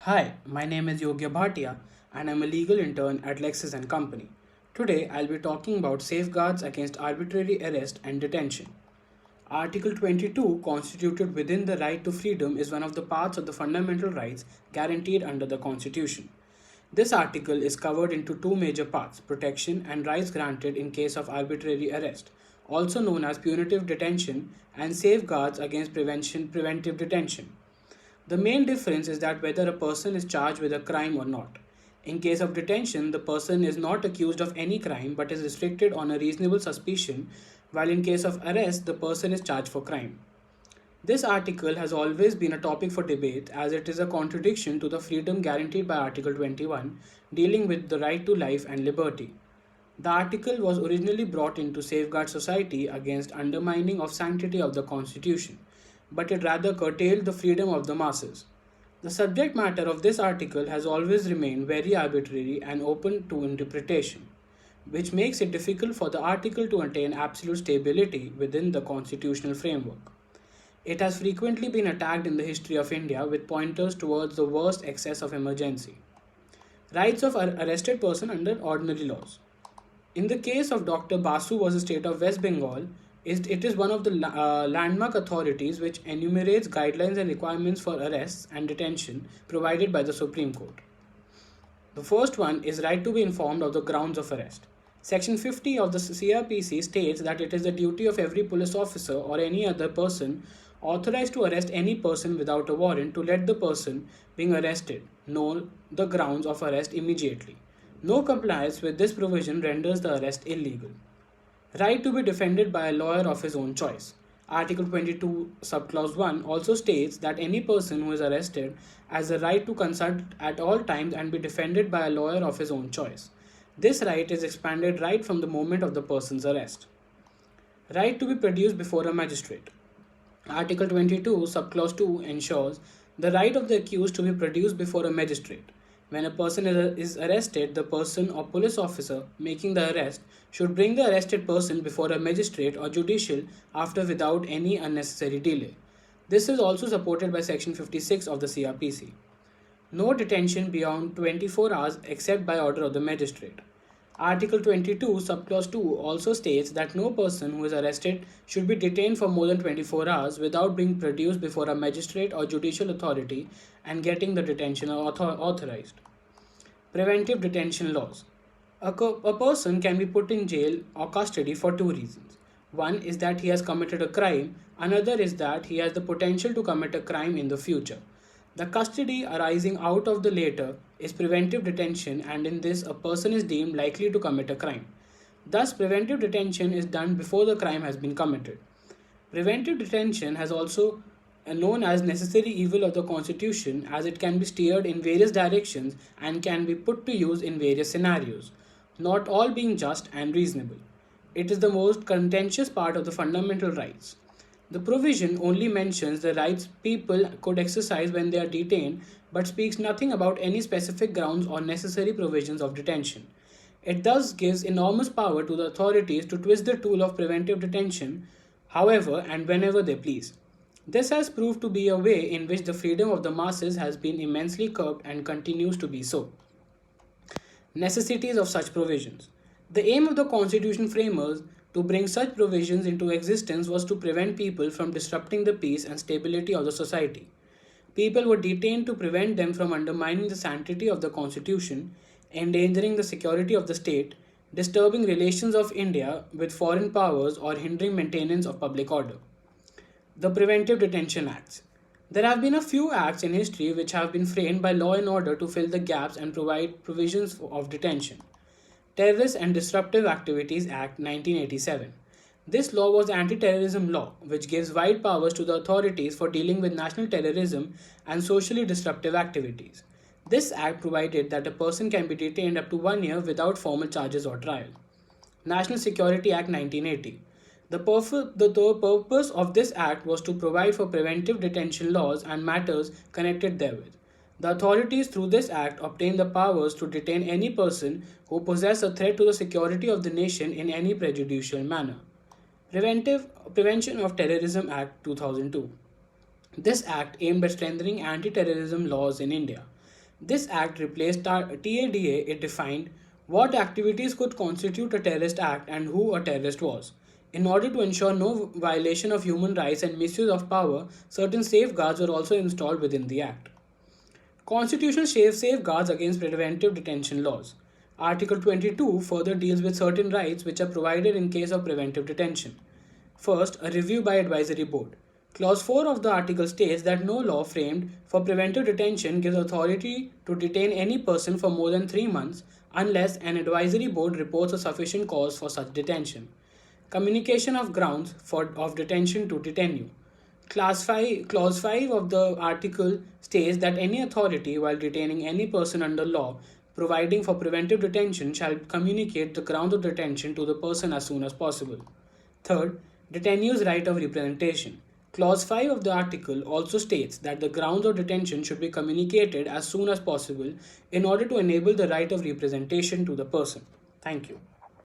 Hi, my name is Yogya Bhatia and I'm a legal intern at LEXIS and Company. Today I'll be talking about safeguards against arbitrary arrest and detention. Article 22, constituted within the right to freedom, is one of the parts of the fundamental rights guaranteed under the Constitution. This article is covered into two major parts: protection and rights granted in case of arbitrary arrest, also known as punitive detention, and safeguards against preventive detention. The main difference is that whether a person is charged with a crime or not. In case of detention, the person is not accused of any crime but is restricted on a reasonable suspicion, while in case of arrest, the person is charged for crime. This article has always been a topic for debate as it is a contradiction to the freedom guaranteed by Article 21, dealing with the right to life and liberty. The article was originally brought in to safeguard society against undermining of sanctity of the Constitution, but it rather curtailed the freedom of the masses. The subject matter of this article has always remained very arbitrary and open to interpretation, which makes it difficult for the article to attain absolute stability within the constitutional framework. It has frequently been attacked in the history of India with pointers towards the worst excess of emergency. Rights of arrested person under ordinary laws. In the case of Dr. Basu vs. State of West Bengal, it is one of the landmark authorities which enumerates guidelines and requirements for arrests and detention provided by the Supreme Court. The first one is right to be informed of the grounds of arrest. Section 50 of the CRPC states that it is the duty of every police officer or any other person authorized to arrest any person without a warrant to let the person being arrested know the grounds of arrest immediately. No compliance with this provision renders the arrest illegal. Right to be defended by a lawyer of his own choice. Article 22, subclause 1 also states that any person who is arrested has the right to consult at all times and be defended by a lawyer of his own choice. This right is expanded right from the moment of the person's arrest. Right to be produced before a magistrate. Article 22, subclause 2 ensures the right of the accused to be produced before a magistrate. When a person is arrested, the person or police officer making the arrest should bring the arrested person before a magistrate or judicial after without any unnecessary delay. This is also supported by Section 56 of the CRPC. No detention beyond 24 hours except by order of the magistrate. Article 22, subclause 2 also states that no person who is arrested should be detained for more than 24 hours without being produced before a magistrate or judicial authority and getting the detention authorized. Preventive detention laws. A person can be put in jail or custody for two reasons. One is that he has committed a crime, another is that he has the potential to commit a crime in the future. The custody arising out of the latter is preventive detention, and in this, a person is deemed likely to commit a crime. Thus, preventive detention is done before the crime has been committed. Preventive detention has also known as necessary evil of the Constitution as it can be steered in various directions and can be put to use in various scenarios, not all being just and reasonable. It is the most contentious part of the fundamental rights. The provision only mentions the rights people could exercise when they are detained but speaks nothing about any specific grounds or necessary provisions of detention. It thus gives enormous power to the authorities to twist the tool of preventive detention however and whenever they please. This has proved to be a way in which the freedom of the masses has been immensely curbed and continues to be so. Necessities of such provisions. The aim of the Constitution framers to bring such provisions into existence was to prevent people from disrupting the peace and stability of the society. People were detained to prevent them from undermining the sanctity of the Constitution, endangering the security of the state, disturbing relations of India with foreign powers, or hindering maintenance of public order. The Preventive Detention Acts. There have been a few acts in history which have been framed by law and order to fill the gaps and provide provisions of detention. Terrorist and Disruptive Activities Act 1987. This law was the anti-terrorism law, which gives wide powers to the authorities for dealing with national terrorism and socially disruptive activities. This act provided that a person can be detained up to 1 year without formal charges or trial. National Security Act 1980. The purpose of this act was to provide for preventive detention laws and matters connected therewith. The authorities through this act obtained the powers to detain any person who possessed a threat to the security of the nation in any prejudicial manner. Prevention of Terrorism Act 2002. This act aimed at strengthening anti-terrorism laws in India. This act replaced TADA. It defined what activities could constitute a terrorist act and who a terrorist was. In order to ensure no violation of human rights and misuse of power, certain safeguards were also installed within the act. Constitutional safeguards against preventive detention laws. Article 22 further deals with certain rights which are provided in case of preventive detention. First, a review by advisory board. Clause 4 of the article states that no law framed for preventive detention gives authority to detain any person for more than 3 months unless an advisory board reports a sufficient cause for such detention. Communication of grounds of detention to detenue. Clause 5 of the article states that any authority, while detaining any person under law providing for preventive detention, shall communicate the ground of detention to the person as soon as possible. Third, detaineu's right of representation. Clause 5 of the article also states that the grounds of detention should be communicated as soon as possible in order to enable the right of representation to the person. Thank you.